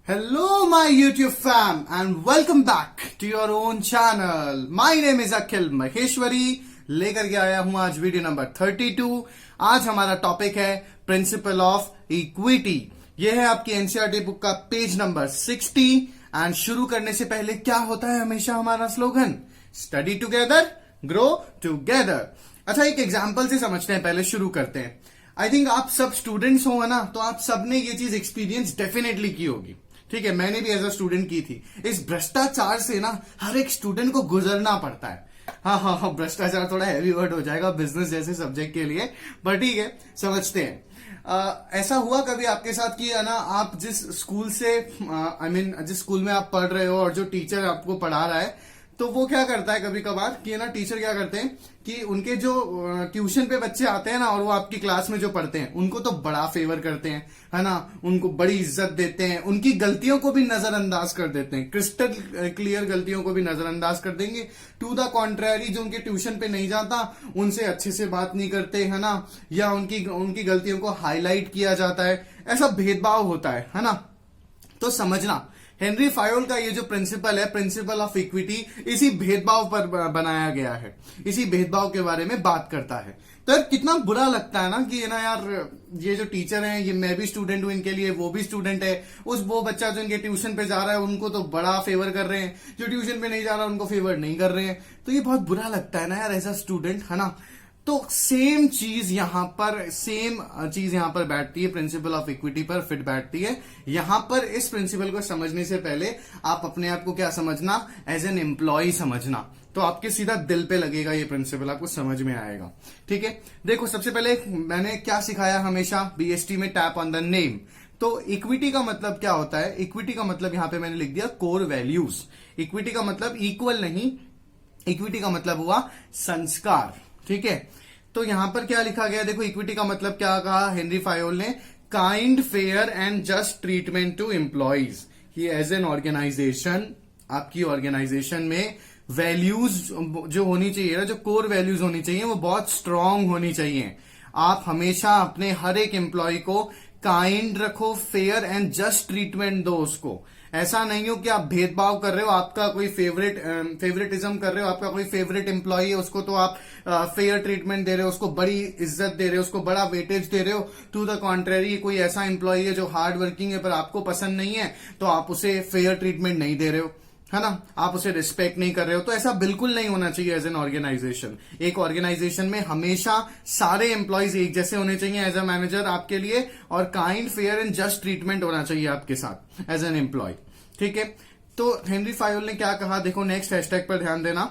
Hello, my YouTube fam, and welcome back to your own channel. My name is Akhil Maheshwari. लेकर के आया हूं आज video number 32। आज हमारा टॉपिक है प्रिंसिपल ऑफ इक्विटी। यह है आपकी एनसीईआरटी बुक का पेज नंबर 60। एंड शुरू करने से पहले क्या होता है हमेशा हमारा slogan, study together grow together. अच्छा, एक एग्जाम्पल से समझते हैं, पहले शुरू करते हैं। आई थिंक आप सब स्टूडेंट्स होंगे ना, तो आप सबने ये चीज एक्सपीरियंस डेफिनेटली की होगी। ठीक है, मैंने भी एज अ स्टूडेंट की थी। इस भ्रष्टाचार से ना हर एक स्टूडेंट को गुजरना पड़ता है। हाँ, भ्रष्टाचार थोड़ा हैवी वर्ड हो जाएगा बिजनेस जैसे सब्जेक्ट के लिए, पर ठीक है, समझते हैं। ऐसा हुआ कभी आपके साथ कि है ना, आप जिस स्कूल से जिस स्कूल में आप पढ़ रहे हो और जो टीचर आपको पढ़ा रहा है, तो वो क्या करता है कभी कभार कि ना, टीचर क्या करते हैं कि उनके जो ट्यूशन पे बच्चे आते हैं ना, और वो आपकी क्लास में जो पढ़ते हैं, उनको तो बड़ा फेवर करते हैं, है ना, उनको बड़ी इज्जत देते हैं, उनकी गलतियों को भी नजरअंदाज कर देते हैं, क्रिस्टल क्लियर गलतियों को भी नजरअंदाज कर देंगे। टू द कॉन्ट्ररी, जो उनके ट्यूशन पे नहीं जाता, उनसे अच्छे से बात नहीं करते, है ना, या उनकी गलतियों को हाईलाइट किया जाता है। ऐसा भेदभाव होता है ना। तो समझना, हेनरी फायोल का ये जो प्रिंसिपल है, प्रिंसिपल ऑफ इक्विटी, इसी भेदभाव पर बनाया गया है, इसी भेदभाव के बारे में बात करता है। तो यार कितना बुरा लगता है ना कि ये ना यार, ये जो टीचर हैं, ये मैं भी स्टूडेंट हूं इनके लिए, वो भी स्टूडेंट है। वो बच्चा जो इनके ट्यूशन पे जा रहा है, उनको तो बड़ा फेवर कर रहे हैं, जो ट्यूशन पे नहीं जा रहा उनको फेवर नहीं कर रहे हैं। तो ये बहुत बुरा लगता है ना यार, एज अ स्टूडेंट, है ना। तो सेम चीज यहां पर बैठती है, प्रिंसिपल ऑफ इक्विटी पर फिट बैठती है। यहां पर इस प्रिंसिपल को समझने से पहले आप अपने आप को क्या समझना, एज एन एम्प्लॉय समझना। तो आपके सीधा दिल पे लगेगा ये प्रिंसिपल, आपको समझ में आएगा। ठीक है, देखो सबसे पहले मैंने क्या सिखाया हमेशा बीएसटी में, टैप ऑन द नेम। तो इक्विटी का मतलब क्या होता है? इक्विटी का मतलब यहां पे मैंने लिख दिया कोर वैल्यूज। इक्विटी का मतलब इक्वल नहीं, इक्विटी का मतलब हुआ संस्कार। ठीक है, तो यहां पर क्या लिखा गया, देखो इक्विटी का मतलब क्या कहा हेनरी फायोल ने, kind fair and just treatment to employees. कि एज एन ऑर्गेनाइजेशन, आपकी ऑर्गेनाइजेशन में वैल्यूज जो होनी चाहिए ना, जो कोर वैल्यूज होनी चाहिए, वो बहुत स्ट्रांग होनी चाहिए। आप हमेशा अपने हर एक एम्प्लॉय को काइंड रखो, फेयर एंड जस्ट ट्रीटमेंट दो उसको। ऐसा नहीं हो कि आप भेदभाव कर रहे हो, आपका कोई फेवरेटिज्म कर रहे हो, आपका कोई फेवरेट एम्प्लॉय है, उसको तो आप फेयर ट्रीटमेंट दे रहे हो, उसको बड़ी इज्जत दे रहे हो, उसको बड़ा वेटेज दे रहे हो। टू द कॉन्ट्रेरी, कोई ऐसा एम्प्लॉय है जो हार्ड वर्किंग है पर आपको पसंद नहीं है, तो आप उसे फेयर ट्रीटमेंट नहीं दे रहे हो, है ना, आप उसे रिस्पेक्ट नहीं कर रहे हो। तो ऐसा बिल्कुल नहीं होना चाहिए एज एन ऑर्गेनाइजेशन। एक ऑर्गेनाइजेशन में हमेशा सारे एम्प्लॉयज एक जैसे होने चाहिए एज अ मैनेजर आपके लिए, और kind fair and just treatment होना चाहिए आपके साथ एज एन एम्प्लॉय। ठीक है, तो हेनरी फायोल ने क्या कहा, देखो नेक्स्ट हैशटैग पर ध्यान देना,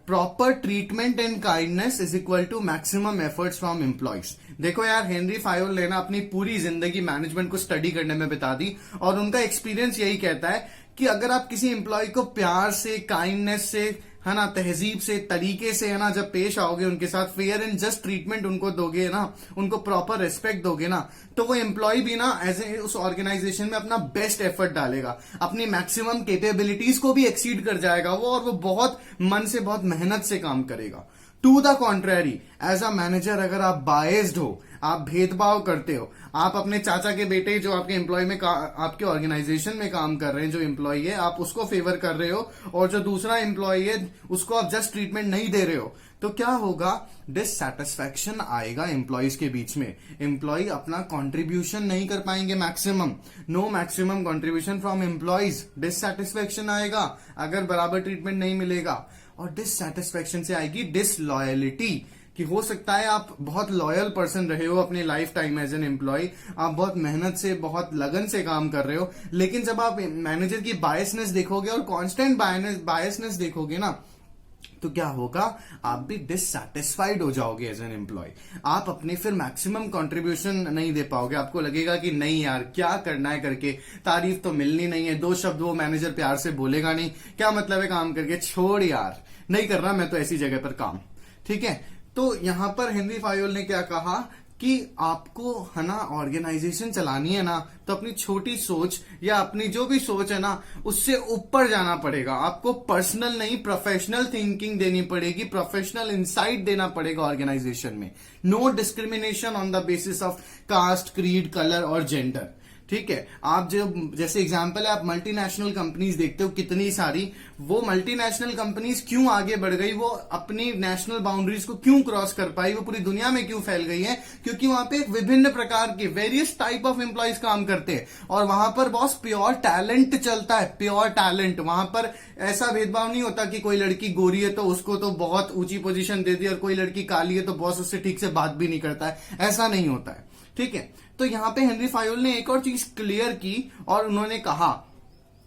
proper treatment and kindness is equal to maximum efforts from employees. देखो यार, हेनरी फायोल ने ना अपनी पूरी जिंदगी मैनेजमेंट को स्टडी करने में बिता दी, और उनका एक्सपीरियंस यही कहता है कि अगर आप किसी एम्प्लॉय को प्यार से, काइंडनेस से, है ना, तहजीब से, तरीके से, है ना, जब पेश आओगे उनके साथ, फेयर एंड जस्ट ट्रीटमेंट उनको दोगे ना, उनको प्रॉपर रिस्पेक्ट दोगे ना, तो वो एम्प्लॉय भी ना एज ए उस ऑर्गेनाइजेशन में अपना बेस्ट एफर्ट डालेगा, अपनी मैक्सिमम कैपेबिलिटीज को भी एक्सीड कर जाएगा वो, और वो बहुत मन से, बहुत मेहनत से काम करेगा। To the contrary, as a manager अगर आप बायस्ड हो, आप भेदभाव करते हो, आप अपने चाचा के बेटे जो आपके एम्प्लॉय में आपके ऑर्गेनाइजेशन में काम कर रहे हैं, जो एम्प्लॉय है, आप उसको फेवर कर रहे हो, और जो दूसरा एम्प्लॉय है उसको आप जस्ट ट्रीटमेंट नहीं दे रहे हो, तो क्या होगा, डिससैटिस्फैक्शन आएगा एम्प्लॉयज के बीच में। एम्प्लॉय अपना कंट्रीब्यूशन नहीं कर पाएंगे maximum, no maximum contribution from employees, dissatisfaction आएगा अगर बराबर ट्रीटमेंट नहीं मिलेगा। और डिससैटिस्फैक्शन से आएगी डिसलॉयलिटी, कि हो सकता है आप बहुत लॉयल पर्सन रहे हो अपनी lifetime as an employee, आप बहुत मेहनत से, बहुत लगन से काम कर रहे हो, लेकिन जब आप मैनेजर की बायसनेस देखोगे और कांस्टेंट बायसनेस देखोगे ना, तो क्या होगा, आप भी डिससैटिस्फाइड हो जाओगे एज एन एम्प्लॉय। आप अपने फिर मैक्सिमम कंट्रीब्यूशन नहीं दे पाओगे, आपको लगेगा कि नहीं यार क्या करना है करके, तारीफ तो मिलनी नहीं है, दो शब्द वो मैनेजर प्यार से बोलेगा नहीं, क्या मतलब है काम करके, छोड़ यार, नहीं कर रहा मैं तो ऐसी जगह पर काम। ठीक है, तो यहां पर हेनरी फायोल ने क्या कहा कि आपको, है ना, ऑर्गेनाइजेशन चलानी है ना, तो अपनी छोटी सोच या अपनी जो भी सोच है ना, उससे ऊपर जाना पड़ेगा। आपको पर्सनल नहीं, प्रोफेशनल थिंकिंग देनी पड़ेगी, प्रोफेशनल इंसाइट देना पड़ेगा ऑर्गेनाइजेशन में। No discrimination on the basis of caste, creed, colour और जेंडर। ठीक है। आप जो जैसे एग्जांपल है, आप मल्टीनेशनल कंपनीज देखते हो कितनी सारी, वो मल्टीनेशनल कंपनीज क्यों आगे बढ़ गई, वो अपनी नेशनल बाउंड्रीज को क्यों क्रॉस कर पाई, वो पूरी दुनिया में क्यों फैल गई है, क्योंकि वहां पे विभिन्न प्रकार के वेरियस टाइप ऑफ एम्प्लॉयज काम करते हैं और वहां पर बॉस प्योर टैलेंट चलता है, प्योर टैलेंट। वहां पर ऐसा भेदभाव नहीं होता कि कोई लड़की गोरी है तो उसको तो बहुत ऊंची पोजीशन दे दी और कोई लड़की काली है तो बॉस उससे ठीक से बात भी नहीं करता है, ऐसा नहीं होता है। ठीक है, तो यहां पे हेनरी फायोल ने एक और चीज क्लियर की और उन्होंने कहा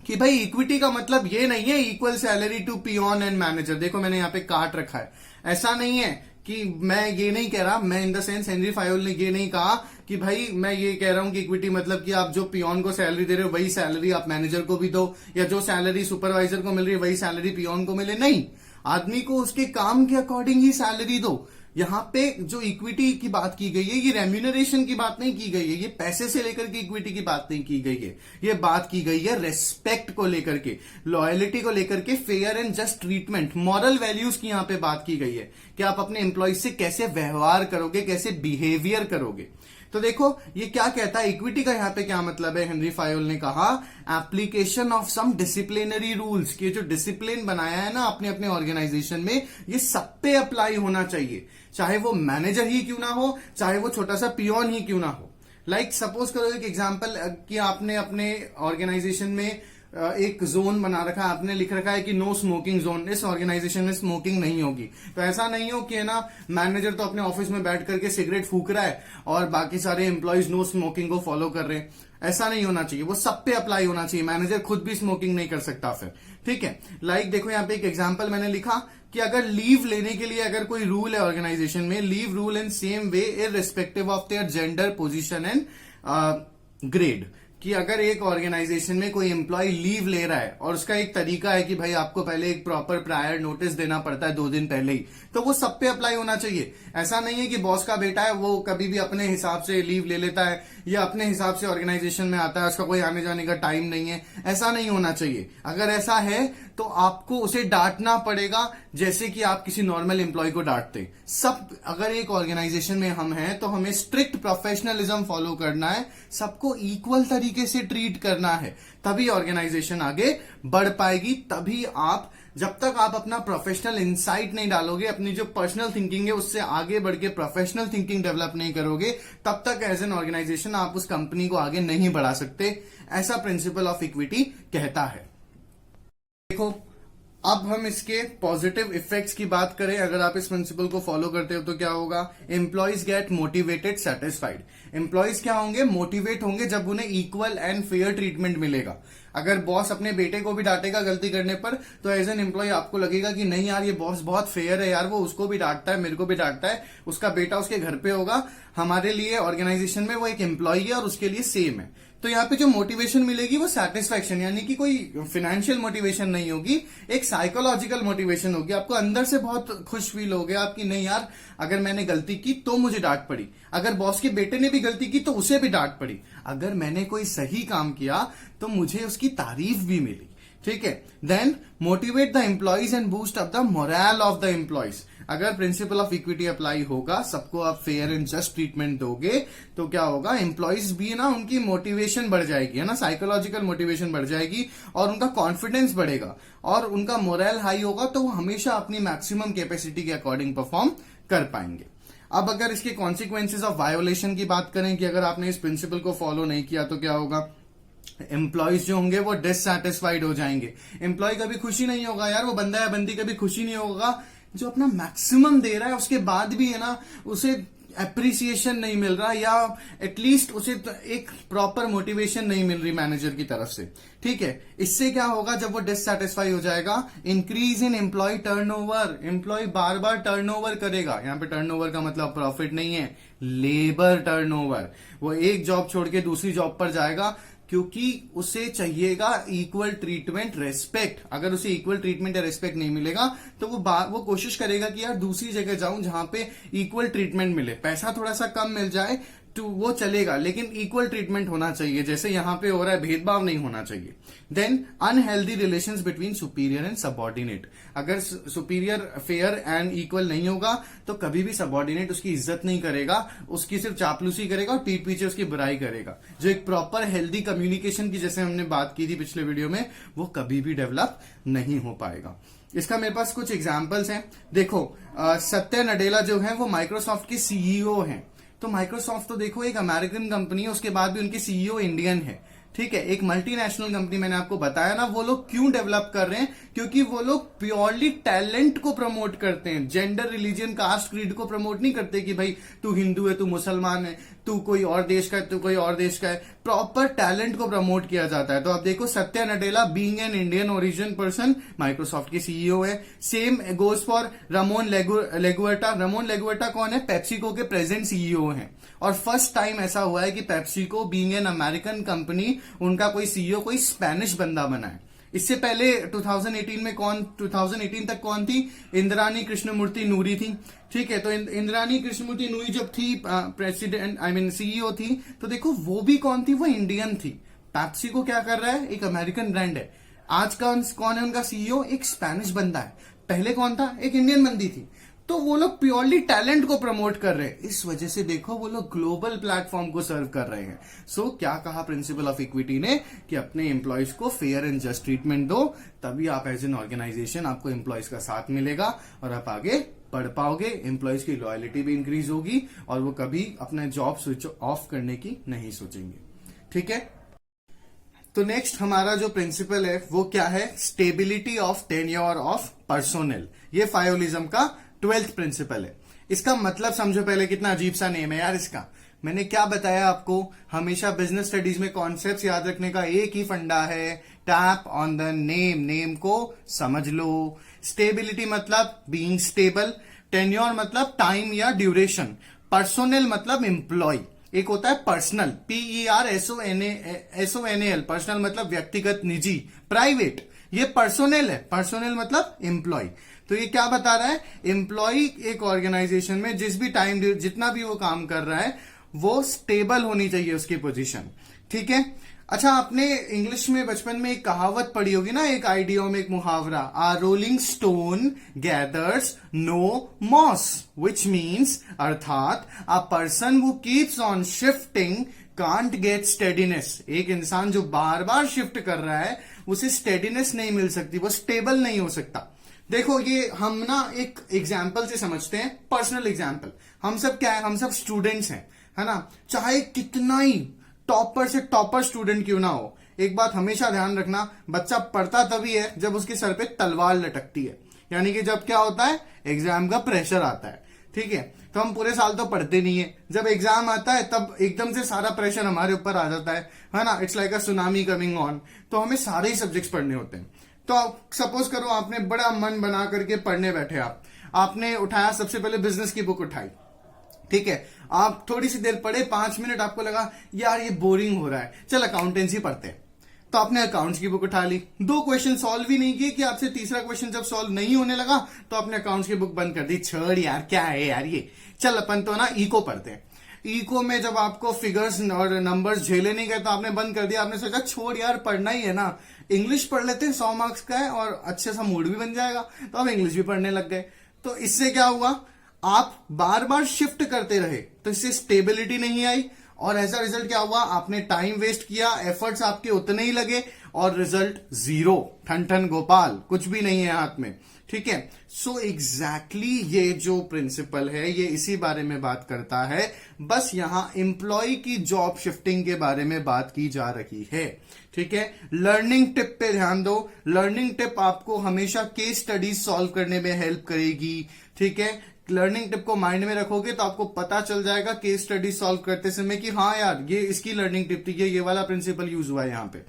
कि भाई इक्विटी का मतलब ये नहीं है equal salary to peon and manager. देखो मैंने यहाँ पे काट रखा है, ऐसा नहीं है कि मैं ये नहीं कह रहा, मैं in the sense Henry Fayol ने ये नहीं कहा कि भाई मैं ये कह रहा हूं कि इक्विटी मतलब कि आप जो पियोन को सैलरी दे रहे हो वही सैलरी आप मैनेजर को भी दो, या जो सैलरी सुपरवाइजर को मिल रही है वही सैलरी पियोन को मिले। नहीं, आदमी को उसके काम के अकॉर्डिंग ही सैलरी दो। यहां पे जो इक्विटी की बात की गई है ये रेम्यूनरेशन की बात नहीं की गई है, ये पैसे से लेकर के इक्विटी की बात नहीं की गई है, ये बात की गई है रेस्पेक्ट को लेकर के, लॉयलिटी को लेकर के, fair and just treatment, moral values की यहां पे बात की गई है कि आप अपने एम्प्लॉय से कैसे व्यवहार करोगे, कैसे बिहेवियर करोगे। तो देखो ये क्या कहता है, इक्विटी का यहां पे क्या मतलब है। हेनरी फायोल ने कहा application of some disciplinary rules, कि जो डिसिप्लिन बनाया है ना अपने अपने ऑर्गेनाइजेशन में, ये सब पे अप्लाई होना चाहिए, चाहे वो मैनेजर ही क्यों ना हो, चाहे वो छोटा सा पियोन ही क्यों ना हो। लाइक सपोज करो एक एग्जांपल कि आपने अपने ऑर्गेनाइजेशन में एक जोन बना रखा है, आपने लिख रखा है कि नो स्मोकिंग जोन, इस ऑर्गेनाइजेशन में स्मोकिंग नहीं होगी। तो ऐसा नहीं हो कि है ना मैनेजर तो अपने ऑफिस में बैठ करके सिगरेट फूक रहा है और बाकी सारे एम्प्लॉयज नो स्मोकिंग को फॉलो कर रहे हैं, ऐसा नहीं होना चाहिए, वो सब पे अप्लाई होना चाहिए। मैनेजर खुद भी स्मोकिंग नहीं कर सकता फिर। ठीक है, लाइक देखो यहाँ पे एक एग्जाम्पल मैंने लिखा कि अगर लीव लेने के लिए अगर कोई रूल है ऑर्गेनाइजेशन में, leave rule in same way irrespective of their gender, position and grade, कि अगर एक ऑर्गेनाइजेशन में कोई एम्प्लॉय लीव ले रहा है और उसका एक तरीका है कि भाई आपको पहले एक प्रॉपर प्रायर नोटिस देना पड़ता है 2 दिन पहले ही, तो वो सब पे अप्लाई होना चाहिए। ऐसा नहीं है कि बॉस का बेटा है वो कभी भी अपने हिसाब से लीव ले लेता है या अपने हिसाब से ऑर्गेनाइजेशन में आता है, उसका कोई आने जाने का टाइम नहीं है, ऐसा नहीं होना चाहिए। अगर ऐसा है तो आपको उसे डांटना पड़ेगा जैसे कि आप किसी नॉर्मल एम्प्लॉय को डांटते। सब अगर एक ऑर्गेनाइजेशन में हम हैं तो हमें स्ट्रिक्ट प्रोफेशनलिज्म फॉलो करना है, सबको इक्वल तरीके से ट्रीट करना है, तभी ऑर्गेनाइजेशन आगे बढ़ पाएगी। तभी आप, जब तक आप अपना प्रोफेशनल इंसाइट नहीं डालोगे, अपनी जो पर्सनल थिंकिंग है उससे आगे बढ़ के प्रोफेशनल थिंकिंग डेवलप नहीं करोगे, तब तक एज एन ऑर्गेनाइजेशन आप उस कंपनी को आगे नहीं बढ़ा सकते। ऐसा प्रिंसिपल ऑफ इक्विटी कहता है। देखो अब हम इसके पॉजिटिव इफेक्ट्स की बात करें, अगर आप इस प्रिंसिपल को फॉलो करते हो तो क्या होगा, employees get motivated satisfied. Employees क्या होंगे, मोटिवेट होंगे जब उन्हें इक्वल एंड फेयर ट्रीटमेंट मिलेगा। अगर बॉस अपने बेटे को भी डांटेगा गलती करने पर तो एज एन एम्प्लॉय आपको लगेगा कि नहीं यार ये बॉस बहुत फेयर है यार, वो उसको भी डांटता है, मेरे को भी डांटता है, उसका बेटा उसके घर पे होगा, हमारे लिए ऑर्गेनाइजेशन में वो एक एम्प्लॉय है और उसके लिए सेम है। तो यहाँ पे जो मोटिवेशन मिलेगी वो सेटिस्फैक्शन, यानी कि कोई फाइनेंशियल मोटिवेशन नहीं होगी, एक साइकोलॉजिकल मोटिवेशन होगी। आपको अंदर से बहुत खुश फील होगे आपकी, नहीं यार अगर मैंने गलती की तो मुझे डांट पड़ी, अगर बॉस के बेटे ने भी गलती की तो उसे भी डांट पड़ी, अगर मैंने कोई सही काम किया तो मुझे उसकी तारीफ भी मिली। ठीक है, then motivate the employees and boost up the morale of the employees. अगर प्रिंसिपल ऑफ इक्विटी अप्लाई होगा, सबको आप फेयर एंड जस्ट ट्रीटमेंट दोगे तो क्या होगा, एम्प्लॉयज भी ना उनकी मोटिवेशन बढ़ जाएगी, है ना, साइकोलॉजिकल मोटिवेशन बढ़ जाएगी और उनका कॉन्फिडेंस बढ़ेगा और उनका मोरल हाई होगा, तो वो हमेशा अपनी मैक्सिमम कैपेसिटी के अकॉर्डिंग परफॉर्म कर पाएंगे। अब अगर इसके कॉन्सिक्वेंसेज ऑफ वायोलेशन की बात करें कि अगर आपने इस प्रिंसिपल को फॉलो नहीं किया तो क्या होगा, एम्प्लॉयज जो होंगे वो डिससैटिस्फाइड हो जाएंगे। एम्प्लॉय कभी खुशी नहीं होगा यार, वो बंदा या बंदी कभी खुशी नहीं होगा जो अपना मैक्सिमम दे रहा है उसके बाद भी है ना उसे एप्रिसिएशन नहीं मिल रहा, या एटलीस्ट उसे एक प्रॉपर मोटिवेशन नहीं मिल रही मैनेजर की तरफ से। ठीक है, इससे क्या होगा, जब वो डिससैटिस्फाई हो जाएगा, increase in employee turnover, employee बार बार टर्नओवर करेगा। यहां पे टर्नओवर का मतलब प्रॉफिट नहीं है, लेबर टर्नओवर। वो एक जॉब छोड़ के दूसरी जॉब पर जाएगा क्योंकि उसे चाहिएगा इक्वल ट्रीटमेंट, रेस्पेक्ट। अगर उसे इक्वल ट्रीटमेंट या रेस्पेक्ट नहीं मिलेगा तो वो कोशिश करेगा कि यार दूसरी जगह जाऊं जहां पे इक्वल ट्रीटमेंट मिले, पैसा थोड़ा सा कम मिल जाए वो चलेगा, लेकिन इक्वल ट्रीटमेंट होना चाहिए, जैसे यहां पे हो रहा है, भेदभाव नहीं होना चाहिए। Then unhealthy relations between superior and subordinate, अगर सुपीरियर फेयर एंड इक्वल नहीं होगा तो कभी भी सबऑर्डिनेट उसकी इज्जत नहीं करेगा, उसकी सिर्फ चापलूसी करेगा और पीठ पीछे उसकी बुराई करेगा। जो एक प्रॉपर हेल्दी कम्युनिकेशन की जैसे हमने बात की थी पिछले वीडियो में, वो कभी भी डेवलप नहीं हो पाएगा। इसका मेरे पास कुछ एग्जाम्पल्स हैं। देखो सत्या नडेला जो है वो माइक्रोसॉफ्ट के सीईओ हैं। तो माइक्रोसॉफ्ट तो देखो एक अमेरिकन कंपनी है, उसके बाद भी उनके सीईओ इंडियन है, ठीक है, एक मल्टीनेशनल कंपनी। मैंने आपको बताया ना वो लोग क्यों डेवलप कर रहे हैं, क्योंकि वो लोग प्योरली टैलेंट को प्रमोट करते हैं। जेंडर, रिलीजन, कास्ट, क्रीड को प्रमोट नहीं करते कि भाई तू हिंदू है, तू मुसलमान है, तू कोई और देश का है, तू कोई और देश का है। प्रॉपर टैलेंट को प्रमोट किया जाता है। तो आप देखो Satya Nadella being an Indian origin person Microsoft के सीईओ है। Same goes for Ramon Laguarta. Ramon Laguarta कौन है? पेप्सिको के प्रेजेंट सीईओ हैं। और फर्स्ट टाइम ऐसा हुआ है कि PepsiCo being an American company, उनका कोई सीईओ कोई स्पेनिश बंदा बना है। इससे पहले 2018 तक कौन थी? इंद्रानी कृष्णमूर्ति नूरी थी, ठीक है। तो इंद्रानी कृष्णमूर्ति नूरी जब थी प्रेसिडेंट सीईओ थी, तो देखो वो भी कौन थी? वो इंडियन थी। पेप्सिको क्या कर रहा है? एक अमेरिकन ब्रांड है। आज कौन है उनका सीईओ? एक स्पेनिश बंदा है। पहले कौन था? एक इंडियन बंदी थी। तो वो लोग प्योरली टैलेंट को प्रमोट कर रहे हैं। इस वजह से देखो वो लोग ग्लोबल प्लेटफॉर्म को सर्व कर रहे हैं। सो क्या कहा प्रिंसिपल ऑफ इक्विटी ने कि अपने एम्प्लॉयज को फेयर एंड जस्ट ट्रीटमेंट दो, तभी आप एज एन ऑर्गेनाइजेशन आपको एम्प्लॉयज का साथ मिलेगा और आप आगे बढ़ पाओगे। एम्प्लॉयज की लॉयलिटी भी इंक्रीज होगी और वो कभी अपना जॉब स्विच ऑफ करने की नहीं सोचेंगे, ठीक है। तो नेक्स्ट हमारा जो प्रिंसिपल है वो क्या है? Stability of tenure of personnel. ये फायोलिज्म का 12th प्रिंसिपल है। इसका मतलब समझो पहले, कितना अजीब सा नेम है यार इसका। मैंने क्या बताया आपको? हमेशा बिजनेस स्टडीज में कॉन्सेप्ट्स याद रखने का एक ही फंडा है, tap on the name. Name को समझ लो। स्टेबिलिटी मतलब बीइंग स्टेबल, टेन्योर मतलब टाइम या ड्यूरेशन, पर्सोनेल मतलब एम्प्लॉय। एक होता है पर्सनल, PERSONAL, पर्सनल मतलब व्यक्तिगत, निजी, प्राइवेट। ये पर्सोनेल है, पर्सोनेल मतलब एम्प्लॉय। तो ये क्या बता रहा है? एम्प्लॉय एक ऑर्गेनाइजेशन में जिस भी टाइम, जितना भी वो काम कर रहा है, वो स्टेबल होनी चाहिए उसकी पोजीशन, ठीक है। अच्छा, आपने इंग्लिश में बचपन में एक कहावत पढ़ी होगी ना, एक आइडियोम, एक मुहावरा, a rolling stone gathers no moss, which means, अर्थात a person who keeps on shifting can't get steadiness. एक इंसान जो बार बार शिफ्ट कर रहा है उसे स्टेडीनेस नहीं मिल सकती, वो स्टेबल नहीं हो सकता। देखो ये हम ना एक एग्जाम्पल से समझते हैं, पर्सनल एग्जाम्पल। हम सब क्या है? हम सब स्टूडेंट्स हैं, है ना। चाहे कितना ही टॉपर से टॉपर स्टूडेंट क्यों ना हो, एक बात हमेशा ध्यान रखना, बच्चा पढ़ता तभी है जब उसके सर पे तलवार लटकती है, यानी कि जब क्या होता है? एग्जाम का प्रेशर आता है, ठीक है। तो हम पूरे साल तो पढ़ते नहीं है, जब एग्जाम आता है तब एकदम से सारा प्रेशर हमारे ऊपर आ जाता है ना। It's like a tsunami coming on. तो हमें सारे ही सब्जेक्ट्स पढ़ने होते हैं। तो सपोज करो आपने बड़ा मन बना करके पढ़ने बैठे, आपने उठाया, सबसे पहले बिजनेस की बुक उठाई, ठीक है। आप थोड़ी सी देर पढ़े, 5 मिनट, आपको लगा यार ये बोरिंग हो रहा है, चल अकाउंटेंसी पढ़ते हैं। तो आपने अकाउंट्स की बुक उठा ली, 2 क्वेश्चन सॉल्व ही नहीं किए कि आपसे तीसरा क्वेश्चन जब सॉल्व नहीं होने लगा तो आपने अकाउंट्स की बुक बंद कर दी। छोड़ यार, क्या है यार ये, चल अपन तो ना इको पढ़ते हैं। इको में जब आपको फिगर्स और नंबर्स झेले नहीं गए तो आपने बंद कर दिया। आपने सोचा छोड़ यार, पढ़ना ही है ना, इंग्लिश पढ़ लेते हैं, 100 मार्क्स का है और अच्छे सा मूड भी बन जाएगा। तो आप इंग्लिश भी पढ़ने लग गए। तो इससे क्या हुआ? आप बार बार शिफ्ट करते रहे, तो इससे स्टेबिलिटी नहीं आई और एज अ रिजल्ट क्या हुआ? आपने टाइम वेस्ट किया, एफर्ट्स आपके उतने ही लगे और रिजल्ट 0, ठन ठन गोपाल, कुछ भी नहीं है हाथ में, ठीक है। सो एग्जैक्टली ये जो प्रिंसिपल है ये इसी बारे में बात करता है, बस यहां एम्प्लॉय की जॉब शिफ्टिंग के बारे में बात की जा रही है, ठीक है। लर्निंग टिप पे ध्यान दो। लर्निंग टिप आपको हमेशा केस स्टडीज सॉल्व करने में हेल्प करेगी, ठीक है। लर्निंग टिप को माइंड में रखोगे तो आपको पता चल जाएगा केस स्टडी सॉल्व करते समय कि हाँ यार ये इसकी लर्निंग टिप थी, ये वाला प्रिंसिपल यूज हुआ है यहां पे।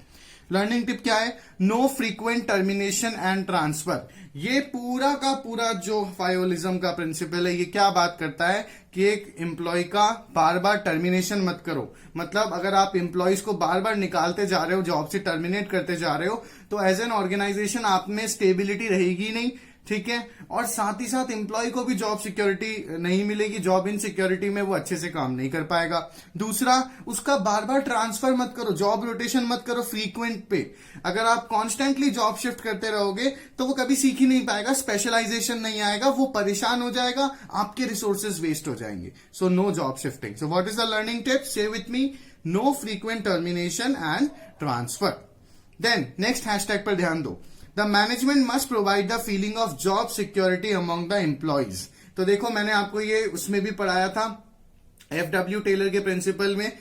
लर्निंग टिप क्या है? No frequent termination and transfer. ये पूरा का पूरा जो फायोलिज्म का प्रिंसिपल है ये क्या बात करता है कि एक एम्प्लॉय का बार बार टर्मिनेशन मत करो। मतलब अगर आप एम्प्लॉयज को बार बार निकालते जा रहे हो, जॉब से टर्मिनेट करते जा रहे हो, तो एज एन ऑर्गेनाइजेशन आप में स्टेबिलिटी रहेगी नहीं, ठीक है। और साथ ही साथ एम्प्लॉय को भी जॉब सिक्योरिटी नहीं मिलेगी, जॉब इनसिक्योरिटी में वो अच्छे से काम नहीं कर पाएगा। दूसरा, उसका बार बार ट्रांसफर मत करो, जॉब रोटेशन मत करो फ्रीक्वेंट पे। अगर आप कॉन्स्टेंटली जॉब शिफ्ट करते रहोगे तो वो कभी सीख ही नहीं पाएगा, स्पेशलाइजेशन नहीं आएगा, वो परेशान हो जाएगा, आपके रिसोर्सेज वेस्ट हो जाएंगे। So no job shifting. So what is the learning tip? Say with me, no frequent termination and transfer. Then next hashtag पर ध्यान दो, the management must provide the feeling of job security among the employees. तो देखो, मैंने आपको ये उसमें भी पढ़ाया था, FW टेलर के प्रिंसिपल में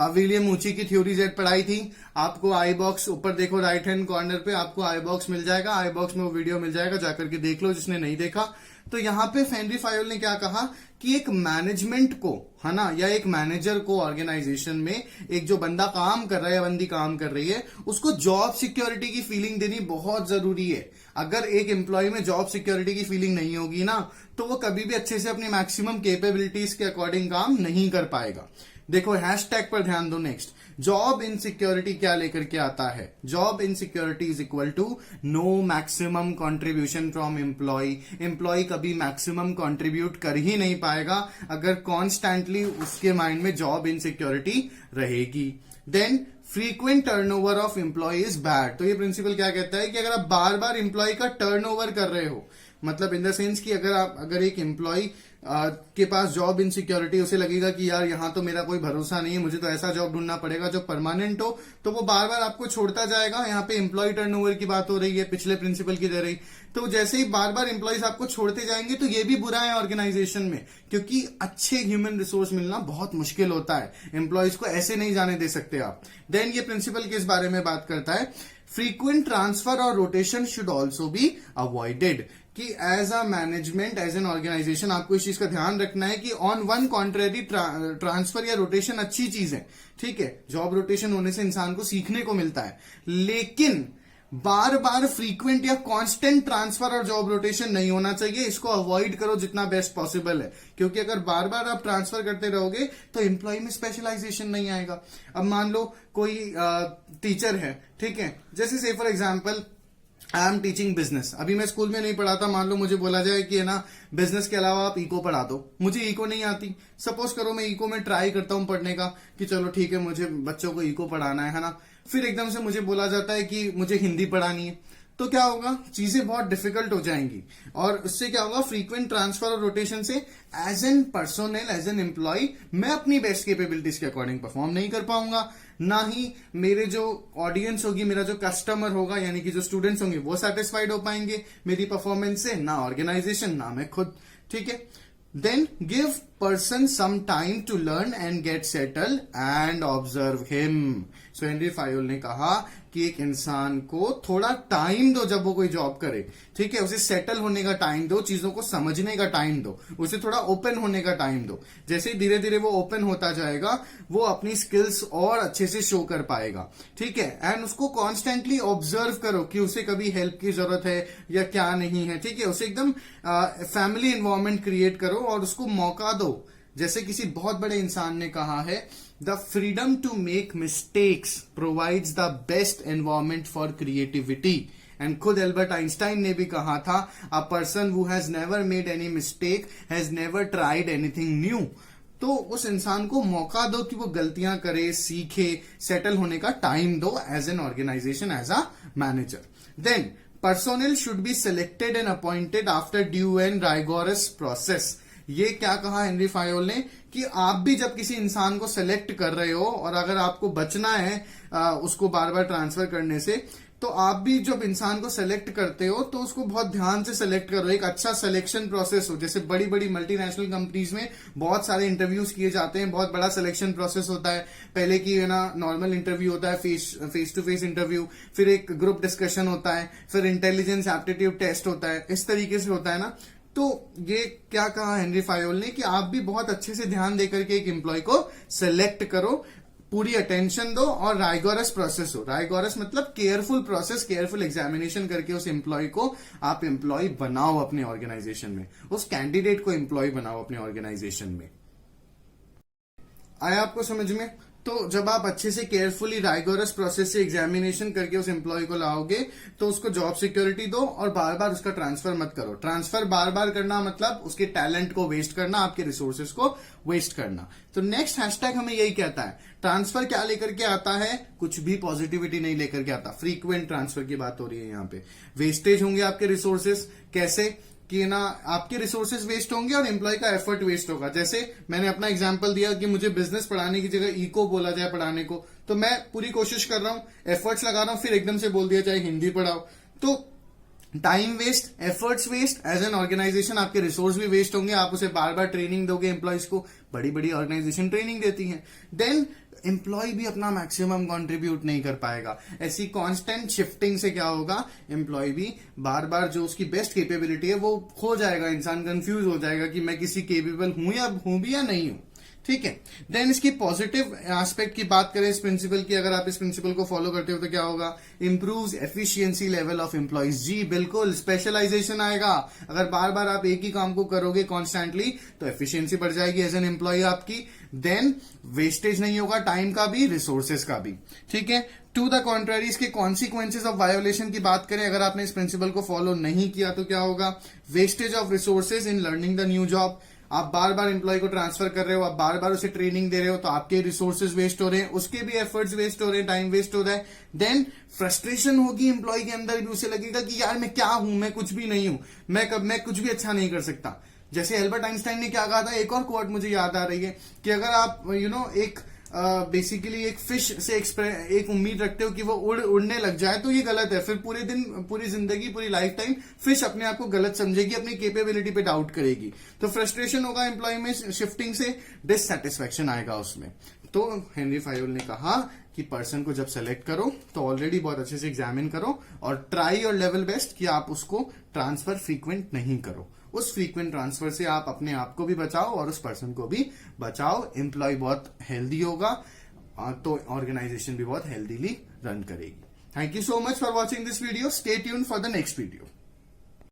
विलियम ऊची की थ्योरी जेड पढ़ाई थी। आपको आई बॉक्स ऊपर देखो, राइट हैंड कॉर्नर पे आपको आई बॉक्स मिल जाएगा, आई बॉक्स में वो वीडियो मिल जाएगा, जाकर के देख लो जिसने नहीं देखा। तो यहाँ पे हेनरी फायोल ने क्या कहा कि एक मैनेजमेंट को, है ना, या एक मैनेजर को ऑर्गेनाइजेशन में, एक जो बंदा काम कर रहा है या बंदी काम कर रही है, उसको जॉब सिक्योरिटी की फीलिंग देनी बहुत जरूरी है। अगर एक एम्प्लॉय में जॉब सिक्योरिटी की फीलिंग नहीं होगी ना, तो वो कभी भी अच्छे से अपनी मैक्सिमम कैपेबिलिटीज के अकॉर्डिंग काम नहीं कर पाएगा। देखो, हैशटैग पर ध्यान दो। नेक्स्ट, जॉब इनसिक्योरिटी क्या लेकर के आता है? Job insecurity is equal to no maximum contribution from employee. Employee कभी मैक्सिमम कंट्रीब्यूट कर ही नहीं पाएगा अगर कॉन्स्टेंटली उसके माइंड में जॉब इनसिक्योरिटी रहेगी। Then frequent turnover of employee is bad. तो ये प्रिंसिपल क्या कहता है कि अगर आप बार बार एम्प्लॉय का टर्नओवर कर रहे हो, मतलब इन द सेंस कि अगर एक एम्प्लॉय के पास जॉब इनसिक्योरिटी, उसे लगेगा कि यार यहां तो मेरा कोई भरोसा नहीं है, मुझे तो ऐसा जॉब ढूंढना पड़ेगा जो परमानेंट हो, तो वो बार बार आपको छोड़ता जाएगा। यहाँ पे एम्प्लॉय टर्नओवर की बात हो रही है, पिछले प्रिंसिपल की तरह ही। तो जैसे ही बार बार एम्प्लॉयज आपको छोड़ते जाएंगे तो ये भी बुरा है ऑर्गेनाइजेशन में, क्योंकि अच्छे ह्यूमन रिसोर्स मिलना बहुत मुश्किल होता है। एम्प्लॉयज को ऐसे नहीं जाने दे सकते आप। देन ये प्रिंसिपल किस बारे में बात करता है? फ्रीक्वेंट ट्रांसफर और rotation should also be avoided. कि as a management, as an organisation, आपको इस चीज का ध्यान रखना है कि ऑन वन कॉन्ट्रेरी ट्रांसफर या रोटेशन अच्छी चीज है, ठीक है, जॉब रोटेशन होने से इंसान को सीखने को मिलता है, लेकिन बार बार फ्रीक्वेंट या कांस्टेंट ट्रांसफर और जॉब रोटेशन नहीं होना चाहिए। इसको अवॉइड करो जितना बेस्ट पॉसिबल है, क्योंकि अगर बार बार आप ट्रांसफर करते रहोगे तो एम्प्लॉय में स्पेशलाइजेशन नहीं आएगा। अब मान लो कोई टीचर है, ठीक है, जैसे से for example I am teaching business. अभी मैं स्कूल में नहीं पढ़ाता, मान लो मुझे बोला जाए कि है ना, बिजनेस के अलावा आप इको पढ़ा दो। मुझे इको नहीं आती, सपोज करो मैं इको में ट्राई करता हूं पढ़ने का कि चलो ठीक है, मुझे बच्चों को इको पढ़ाना है ना, फिर एकदम से मुझे बोला जाता है कि मुझे हिंदी पढ़ानी है, तो क्या होगा, चीजें बहुत डिफिकल्ट हो जाएंगी। और उससे क्या होगा, फ्रीक्वेंट ट्रांसफर और रोटेशन से as an personnel, as an employee, मैं अपनी बेस्ट कैपेबिलिटीज के अकॉर्डिंग परफॉर्म नहीं कर पाऊंगा, ना ही मेरे जो ऑडियंस होगी, मेरा जो कस्टमर होगा, यानी कि जो स्टूडेंट्स होंगे, वो सेटिस्फाइड हो पाएंगे मेरी परफॉर्मेंस से, ना ऑर्गेनाइजेशन, ना मैं खुद, ठीक है। Then give person some time to learn and get settle and observe him. So Henri Fayol ने कहा कि एक इंसान को थोड़ा टाइम दो जब वो कोई जॉब करे, ठीक है, उसे सेटल होने का टाइम दो, चीजों को समझने का टाइम दो, उसे थोड़ा ओपन होने का टाइम दो। जैसे धीरे धीरे वो ओपन होता जाएगा, वो अपनी स्किल्स और अच्छे से शो कर पाएगा, ठीक है। एंड उसको कॉन्स्टेंटली ऑब्जर्व करो कि उसे कभी हेल्प की जरूरत है या क्या नहीं है, ठीक है। उसे एकदम फैमिली एनवायरमेंट क्रिएट करो और उसको मौका दो। जैसे किसी बहुत बड़े इंसान ने कहा है, the freedom to make mistakes provides the best environment for creativity. And खुद एल्बर्ट आइंस्टाइन ने भी कहा था, a person who has never made any mistake has never tried anything new. तो उस इंसान को मौका दो कि वो गलतियां करे, सीखे, सेटल होने का टाइम दो as an organisation, as a manager. Then personnel should be selected and appointed after due and rigorous process। ये क्या कहा हेनरी फायोल ने कि आप भी जब किसी इंसान को सेलेक्ट कर रहे हो और अगर आपको बचना है उसको बार बार ट्रांसफर करने से, तो आप भी जब इंसान को सेलेक्ट करते हो तो उसको बहुत ध्यान से सेलेक्ट करो, एक अच्छा सिलेक्शन प्रोसेस हो। जैसे बड़ी बड़ी मल्टीनेशनल कंपनीज में बहुत सारे इंटरव्यूज किए जाते हैं, बहुत बड़ा सिलेक्शन प्रोसेस होता है। पहले की है ना नॉर्मल इंटरव्यू होता है, फेस टू फेस इंटरव्यू, फिर एक ग्रुप डिस्कशन होता है, फिर इंटेलिजेंस एप्टीट्यूड टेस्ट होता है, इस तरीके से होता है ना। तो ये क्या कहा हेनरी फायोल ने कि आप भी बहुत अच्छे से ध्यान देकर के एक एम्प्लॉय को सिलेक्ट करो, पूरी अटेंशन दो और राइगोरस प्रोसेस हो। राइगोरस मतलब केयरफुल प्रोसेस, केयरफुल एग्जामिनेशन करके उस एम्प्लॉय को आप एम्प्लॉय बनाओ अपने ऑर्गेनाइजेशन में, उस कैंडिडेट को एम्प्लॉय बनाओ अपने ऑर्गेनाइजेशन में। आया आपको समझ में? तो जब आप अच्छे से केयरफुली राइगोरस प्रोसेस से एग्जामिनेशन करके उस एम्प्लॉय को लाओगे तो उसको जॉब सिक्योरिटी दो और बार बार उसका ट्रांसफर मत करो। ट्रांसफर बार बार करना मतलब उसके टैलेंट को वेस्ट करना, आपके रिसोर्सेज को वेस्ट करना। तो नेक्स्ट हैशटैग हमें यही कहता है, ट्रांसफर क्या लेकर के आता है? कुछ भी पॉजिटिविटी नहीं लेकर के आता। फ्रीक्वेंट ट्रांसफर की बात हो रही है यहाँ पे। वेस्टेज होंगे आपके रिसोर्सेज, कैसे कि ना आपके रिसोर्सेज वेस्ट होंगे और एम्प्लॉय का एफर्ट वेस्ट होगा। जैसे मैंने अपना एग्जांपल दिया कि मुझे बिजनेस पढ़ाने की जगह इको बोला जाए पढ़ाने को, तो मैं पूरी कोशिश कर रहा हूं, एफर्ट्स लगा रहा हूं, फिर एकदम से बोल दिया जाए हिंदी पढ़ाओ, तो time waste, efforts waste, as an organisation आपके रिसोर्स भी वेस्ट होंगे। आप उसे बार बार ट्रेनिंग दोगे एम्प्लॉयज को, बड़ी बड़ी ऑर्गेनाइजेशन ट्रेनिंग देती है, देन एम्प्लॉय भी अपना मैक्सिमम कंट्रीब्यूट नहीं कर पाएगा। ऐसी कांस्टेंट शिफ्टिंग से क्या होगा, एम्प्लॉय भी बार बार जो उसकी बेस्ट कैपेबिलिटी है वो खो जाएगा, इंसान कंफ्यूज हो जाएगा कि मैं किसी केपेबल हूं या हूं भी या नहीं हूं। ठीक है। देन इसकी पॉजिटिव एस्पेक्ट की बात करें इस प्रिंसिपल की, अगर आप इस प्रिंसिपल को फॉलो करते हो तो क्या होगा, improves efficiency level of employees. जी बिल्कुल, स्पेशलाइजेशन आएगा। अगर बार बार आप एक ही काम को करोगे कॉन्स्टेंटली तो एफिशिएंसी बढ़ जाएगी एज एन एम्प्लॉय आपकी। देन वेस्टेज नहीं होगा, टाइम का भी, रिसोर्सेज का भी। ठीक है। टू द कॉन्ट्ररी, इसके कॉन्सिक्वेंसेज ऑफ वायोलेशन की बात करें, अगर आपने इस प्रिंसिपल को फॉलो नहीं किया तो क्या होगा, wastage of resources in learning the new job. आप बार बार एम्प्लॉय को ट्रांसफर कर रहे हो, आप बार बार उसे ट्रेनिंग दे रहे हो, तो आपके रिसोर्सेज वेस्ट हो रहे हैं, उसके भी एफर्ट्स वेस्ट हो रहे हैं, टाइम वेस्ट हो रहा है। देन फ्रस्ट्रेशन होगी एम्प्लॉय के अंदर भी, उसे लगेगा कि यार मैं क्या हूं, मैं कुछ भी नहीं हूं, मैं कुछ भी अच्छा नहीं कर सकता। जैसे एल्बर्ट आइंस्टाइन ने क्या कहा था, एक और कोट मुझे याद आ रही है कि अगर आप एक बेसिकली एक फिश से एक उम्मीद रखते हो कि वो उड़ने लग जाए तो ये गलत है। फिर पूरे दिन, पूरी जिंदगी, पूरी लाइफ टाइम फिश अपने आप को गलत समझेगी, अपनी कैपेबिलिटी पे डाउट करेगी। तो फ्रस्ट्रेशन होगा एम्प्लॉय में शिफ्टिंग से, डिससैटिस्फैक्शन आएगा उसमें। तो हेनरी फायोल ने कहा कि पर्सन को जब सेलेक्ट करो तो ऑलरेडी बहुत अच्छे से एग्जामिन करो और ट्राई योर लेवल बेस्ट कि आप उसको ट्रांसफर फ्रीक्वेंट नहीं करो। उस फ्रीक्वेंट ट्रांसफर से आप अपने आप को भी बचाओ और उस पर्सन को भी बचाओ। एम्प्लॉय बहुत हेल्दी होगा तो ऑर्गेनाइजेशन भी बहुत हेल्दीली रन करेगी। Thank you so much for watching this video. Stay tuned for the next video.